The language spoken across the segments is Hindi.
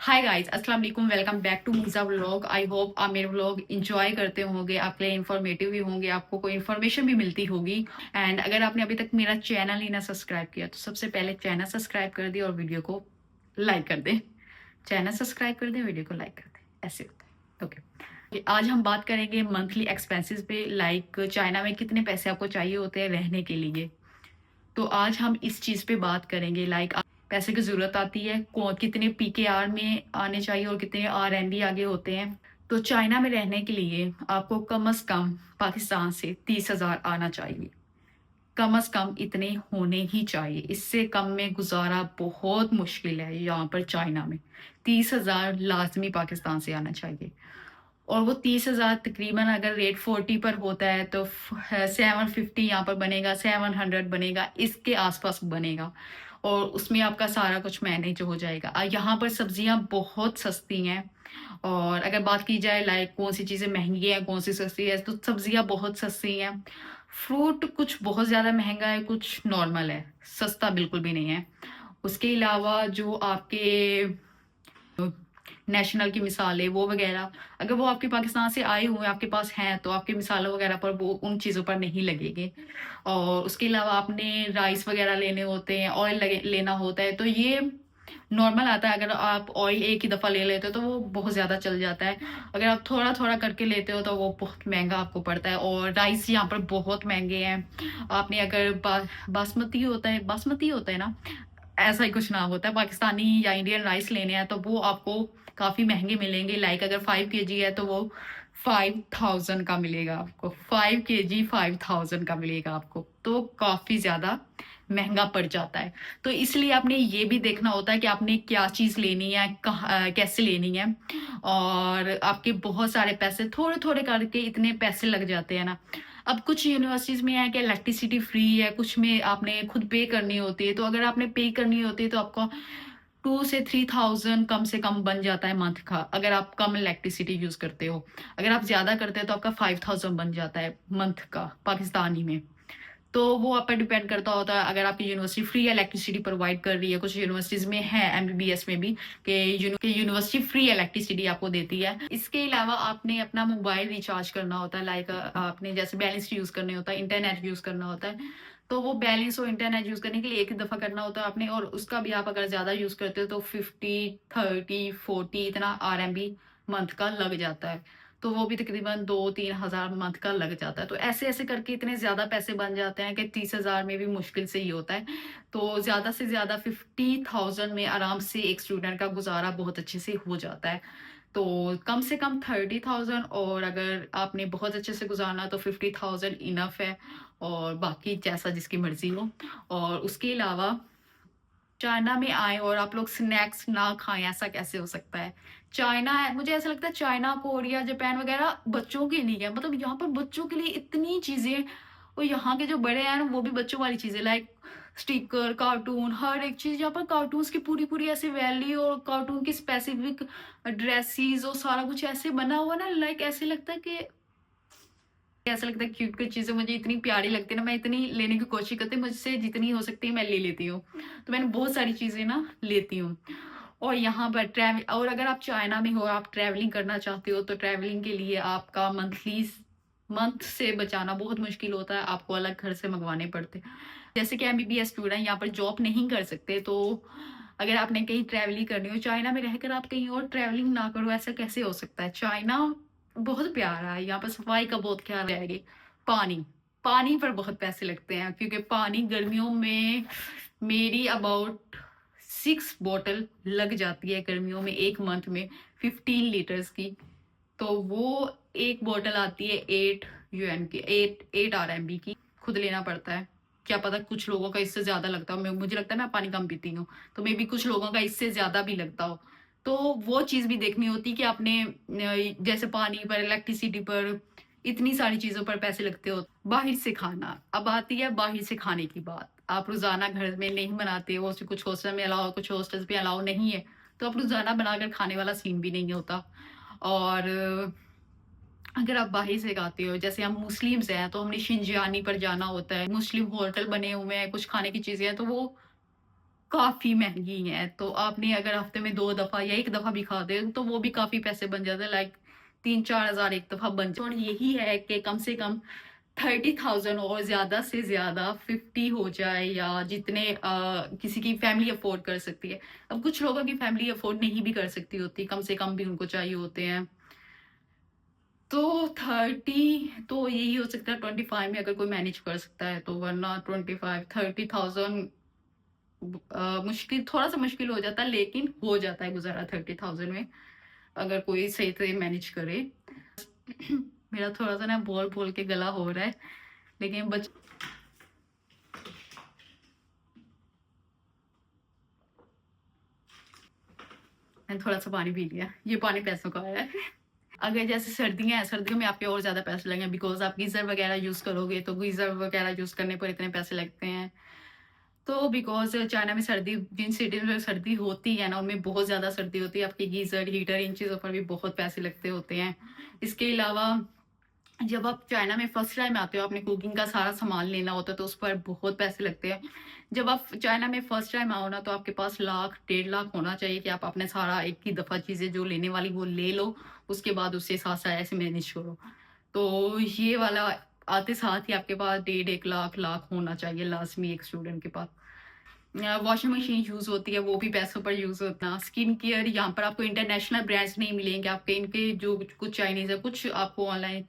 हाय गाइस, अस्सलाम वालेकुम। वेलकम बैक टू मीज़ा व्लॉग। आई होप आप मेरे व्लॉग इंजॉय करते होंगे, आपके लिए इन्फॉर्मेटिव भी होंगे, आपको कोई इन्फॉर्मेशन भी मिलती होगी। एंड अगर आपने अभी तक मेरा चैनल ही ना सब्सक्राइब किया तो सबसे पहले चैनल सब्सक्राइब कर दिए और वीडियो को लाइक कर दें। चैनल सब्सक्राइब कर दें, वीडियो को लाइक कर दें, ऐसे होता है। ओके, आज हम बात करेंगे मंथली एक्सपेंसेस पे। लाइक चाइना में कितने पैसे आपको चाहिए होते हैं रहने के लिए। तो आज हम इस चीज़ पे बात करेंगे। लाइक पैसे की ज़रूरत आती है, कितने पीकेआर में आने चाहिए और कितने आरएमबी आगे होते हैं। तो चाइना में रहने के लिए आपको कम से कम पाकिस्तान से 30,000 आना चाहिए। कम से कम इतने होने ही चाहिए, इससे कम में गुजारा बहुत मुश्किल है यहाँ पर चाइना में। 30,000 लाजमी पाकिस्तान से आना चाहिए। और वो 30,000 तकरीबन अगर रेट 40 पर होता है तो 750 यहाँ पर बनेगा, 700 बनेगा, इसके आसपास बनेगा। और उसमें आपका सारा कुछ मैनेज हो जाएगा। यहाँ पर सब्जियाँ बहुत सस्ती हैं। और अगर बात की जाए लाइक कौन सी चीज़ें महंगी हैं कौन सी सस्ती है, तो सब्जियाँ बहुत सस्ती हैं। फ्रूट कुछ बहुत ज़्यादा महंगा है, कुछ नॉर्मल है, सस्ता बिल्कुल भी नहीं है। उसके अलावा जो आपके नेशनल की मिसाल है वो वगैरह, अगर वो आपके पाकिस्तान से आए हुए आपके पास हैं तो आपके मिसालों वगैरह पर वो उन चीज़ों पर नहीं लगेंगे। और उसके अलावा आपने राइस वगैरह लेने होते हैं, ऑयल लेना होता है, तो ये नॉर्मल आता है। अगर आप ऑयल एक ही दफ़ा ले लेते हो तो वो बहुत ज़्यादा चल जाता है। अगर आप थोड़ा थोड़ा करके लेते हो तो वो बहुत महंगा आपको पड़ता है। और राइस यहाँ पर बहुत महंगे हैं। आपने अगर बासमती होता है ना, ऐसा ही कुछ नाम होता है, पाकिस्तानी या इंडियन राइस लेने हैं तो वो आपको काफ़ी महंगे मिलेंगे। लाइक अगर 5 kg है तो वो 5,000 का मिलेगा आपको। 5 kg 5,000 का मिलेगा आपको, तो काफ़ी ज़्यादा महंगा पड़ जाता है। तो इसलिए आपने ये भी देखना होता है कि आपने क्या चीज़ लेनी है, कैसे लेनी है। और आपके बहुत सारे पैसे थोड़े थोड़े करके इतने पैसे लग जाते हैं ना। अब कुछ यूनिवर्सिटीज़ में है कि इलेक्ट्रिसिटी फ्री है, कुछ में आपने खुद पे करनी होती है। तो अगर आपने पे करनी होती है तो आपको 2 से 3,000 कम से कम बन जाता है मंथ का, अगर आप कम इलेक्ट्रिसिटी यूज़ करते हो। अगर आप ज़्यादा करते हो तो आपका 5,000 बन जाता है मंथ का पाकिस्तानी में। तो वो आप पर डिपेंड करता होता है। अगर आपकी यूनिवर्सिटी फ्री इलेक्ट्रिसिटी प्रोवाइड कर रही है, कुछ यूनिवर्सिटीज़ में है एमबीबीएस में भी कि यूनिवर्सिटी फ्री इलेक्ट्रिसिटी आपको देती है। इसके अलावा आपने अपना मोबाइल रिचार्ज करना होता है। लाइक आपने जैसे बैलेंस यूज़ करने होता है, इंटरनेट यूज़ करना होता है। तो वो बैलेंस और इंटरनेट यूज़ करने के लिए एक ही दफ़ा करना होता है आपने। और उसका भी आप अगर ज़्यादा यूज़ करते हो तो 50, 30, 40 इतना आरएमबी मंथ का लग जाता है। तो वो भी तकरीबन 2-3 हज़ार मंथ का लग जाता है। तो ऐसे-ऐसे करके इतने ज़्यादा पैसे बन जाते हैं कि 30,000 में भी मुश्किल से ही होता है। तो ज़्यादा से ज़्यादा 50,000 में आराम से एक स्टूडेंट का गुज़ारा बहुत अच्छे से हो जाता है। तो कम से कम 30,000, और अगर आपने बहुत अच्छे से गुज़ारना तो 50,000 इनफ है। और बाकी जैसा जिसकी मर्ज़ी हो। और उसके अलावा चाइना में आएँ और आप लोग स्नैक्स ना खाएँ, ऐसा कैसे हो सकता है? चाइना है, मुझे ऐसा लगता है चाइना, कोरिया, जापान वगैरह बच्चों के लिए है। मतलब यहाँ पर बच्चों के लिए इतनी चीज़ें। और यहाँ के जो बड़े हैं ना, वो भी बच्चों वाली चीज़ें लाइक स्टिकर, कार्टून, हर एक चीज़। यहाँ पर कार्टून्स की पूरी-पूरी ऐसी वैल्यू और कार्टून की स्पेसिफिक ड्रेसेस और सारा कुछ ऐसे बना हुआ ना, लाइक ऐसा लगता है क्यूट-क्यूट चीज़ें मुझे इतनी प्यारी लगती है ना, मैं इतनी लेने की कोशिश करती हूँ, मुझसे जितनी हो सकती है मैं ले लेती हूँ। तो मैंने बहुत सारी चीज़ें ना लेती हूँ। और यहाँ पर और अगर आप चाइना में हो, आप ट्रैवलिंग करना चाहते हो, तो ट्रैवलिंग के लिए आपका मंथ से बचाना बहुत मुश्किल होता है, आपको अलग घर से मँगवाने पड़ते हैं। जैसे कि एमबीबीएस स्टूडेंट यहाँ पर जॉब नहीं कर सकते, तो अगर आपने कहीं ट्रैवलिंग करनी हो, चाइना में रहकर आप कहीं और ट्रैवलिंग ना करो, ऐसा कैसे हो सकता है? चाइना बहुत प्यारा है, यहाँ पर सफाई का बहुत ख्याल रहेगी। पानी, पानी पर बहुत पैसे लगते हैं क्योंकि पानी गर्मियों में मेरी अबाउट 6 बॉटल लग जाती है गर्मियों में, 1 मंथ में 15 लीटर्स की। तो वो एक बॉटल आती है 8 यूएन की, 8 आरएमबी की, खुद लेना पड़ता है। क्या पता कुछ लोगों का इससे ज़्यादा लगता हो, मुझे लगता है मैं पानी कम पीती हूँ, तो मे बी कुछ लोगों का इससे ज़्यादा भी लगता हो। तो वो चीज़ भी देखनी होती है कि आपने जैसे पानी पर, इलेक्ट्रिसिटी पर, इतनी सारी चीज़ों पर पैसे लगते हो। बाहर से खाना, अब आती है बाहर से खाने की बात। आप रोज़ाना घर में नहीं बनाते हो, कुछ हॉस्टल में अलाउ, कुछ हॉस्टल्स पे अलाउ नहीं है, तो आप रोज़ाना बनाकर खाने वाला सीन भी नहीं होता। और अगर आप बाहर से खाते हो, जैसे हम मुस्लिम्स हैं तो हमने शिंजियानी पर जाना होता है, मुस्लिम होटल बने हुए हैं, कुछ खाने की चीज़ें हैं, तो वो काफ़ी महँगी हैं। तो आपने अगर हफ़्ते में 2 दफ़ा या 1 दफ़ा भी खा दे तो वो भी काफ़ी पैसे बन जाते हैं, लाइक 3-4 हज़ार एक दफ़ा बन जाते हैं। और यही है कि कम से कम 30,000 और ज़्यादा से ज़्यादा 50 हो जाए, या जितने किसी की फैमिली अफ़ोर्ड कर सकती है। अब कुछ लोगों की फैमिली अफ़ोर्ड नहीं भी कर सकती होती, कम से कम भी उनको चाहिए होते हैं। तो 30 तो यही हो सकता है 25 में, अगर कोई मैनेज कर सकता है तो, वरना 25 30,000 मुश्किल, थोड़ा-सा मुश्किल हो जाता है, लेकिन हो जाता है गुज़ारा 30,000 में, अगर कोई सही से मैनेज करे। मेरा थोड़ा-सा ना बोल-बोल के गला हो रहा है, लेकिन मैंने थोड़ा-सा पानी पी लिया। ये पानी पैसों का है। अगर जैसे सर्दियाँ हैं, सर्दियों में आपके और ज़्यादा पैसे लगेंगे, बिकॉज़ आप गीज़र वगैरह यूज़ करोगे, तो गीज़र वगैरह यूज़ करने पर इतने पैसे लगते हैं। तो बिकॉज़ चाइना में सर्दी, जिन सिटीज़ में सर्दी होती है ना, उनमें बहुत ज़्यादा सर्दी होती है, आपके गीज़र, हीटर, इन चीज़ों पर भी बहुत पैसे लगते होते हैं। इसके अलावा जब आप चाइना में फर्स्ट टाइम आते हो, आपने कुकिंग का सारा सामान लेना होता है, तो उस पर बहुत पैसे लगते हैं। जब आप चाइना में फर्स्ट टाइम आओ ना, तो आपके पास लाख, 1.5 लाख होना चाहिए कि आप अपने सारा एक ही दफ़ा चीज़ें जो लेने वाली वो ले लो, उसके बाद उससे साथ-साथ ऐसे मैनेज करो। तो ये वाला आते साथ ही आपके पास डेढ़ 1 लाख लाख होना चाहिए लाज़मी एक स्टूडेंट के पास। वॉशिंग मशीन यूज़ होती है, वो भी पैसों पर यूज़ होता है। स्किन केयर यहाँ पर आपको इंटरनेशनल ब्रांड्स नहीं मिलेंगे, आपके इनके जो कुछ चाइनीज़ है, कुछ आपको ऑनलाइन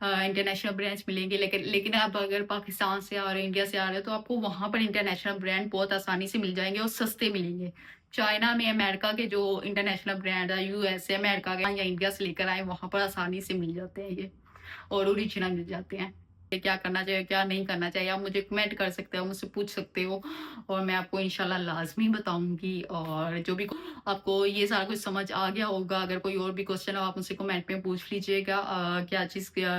इंटरनेशनल ब्रांड्स मिलेंगे, लेकिन लेकिन आप अगर पाकिस्तान से आ रहे हो, इंडिया से आ रहे हो, तो आपको वहाँ पर इंटरनेशनल ब्रांड बहुत आसानी से मिल जाएँगे और सस्ते मिलेंगे। चाइना में अमेरिका के जो इंटरनेशनल ब्रांड है, यूएसए, अमेरिका के या इंडिया से लेकर आए, वहाँ पर आसानी से मिल जाते हैं ये, और ओरिजिनल मिल जाते हैं। क्या करना चाहिए, क्या नहीं करना चाहिए, आप मुझे कमेंट कर सकते हो, मुझसे पूछ सकते हो, और मैं आपको इंशाल्लाह लाज़मी बताऊँगी। और जो भी आपको ये सारा कुछ समझ आ गया होगा, अगर कोई और भी क्वेश्चन हो आप मुझसे कमेंट में पूछ लीजिएगा, क्या चीज़ क्या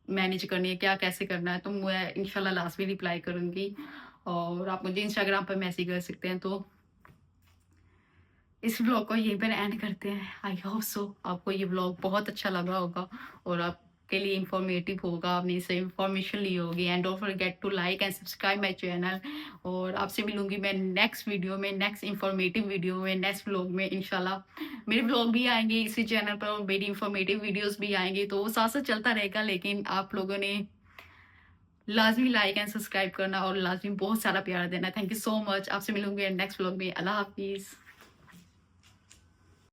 मैनेज करनी है, क्या कैसे करना है, तो मैं इंशाल्लाह लाज़मी रिप्लाई करूँगी। और आप मुझे इंस्टाग्राम पर मैसेज कर सकते हैं। तो इस व्लॉग को यहीं पर एंड करते हैं। आई होप सो आपको ये व्लॉग बहुत अच्छा लगा होगा, और आपके लिए इन्फॉर्मेटिव होगा, आपने इससे इन्फॉर्मेशन ली होगी। And don't forget to like and subscribe my channel. और आपसे मिलूंगी मैं नेक्स्ट वीडियो में, नेक्स्ट इन्फॉर्मेटिव वीडियो में, नेक्स्ट व्लॉग में इंशाल्लाह। मेरे व्लॉग भी आएंगे इसी चैनल पर, और मेरी इन्फॉर्मेटिव वीडियोस भी आएंगी, तो वो साथ साथ चलता रहेगा। लेकिन आप लोगों ने लाजमी लाइक एंड सब्सक्राइब करना, और लाजमी बहुत सारा प्यार देना। Thank you so much. आपसे मिलूंगी नेक्स्ट व्लॉग में। अल्लाह हाफिज़।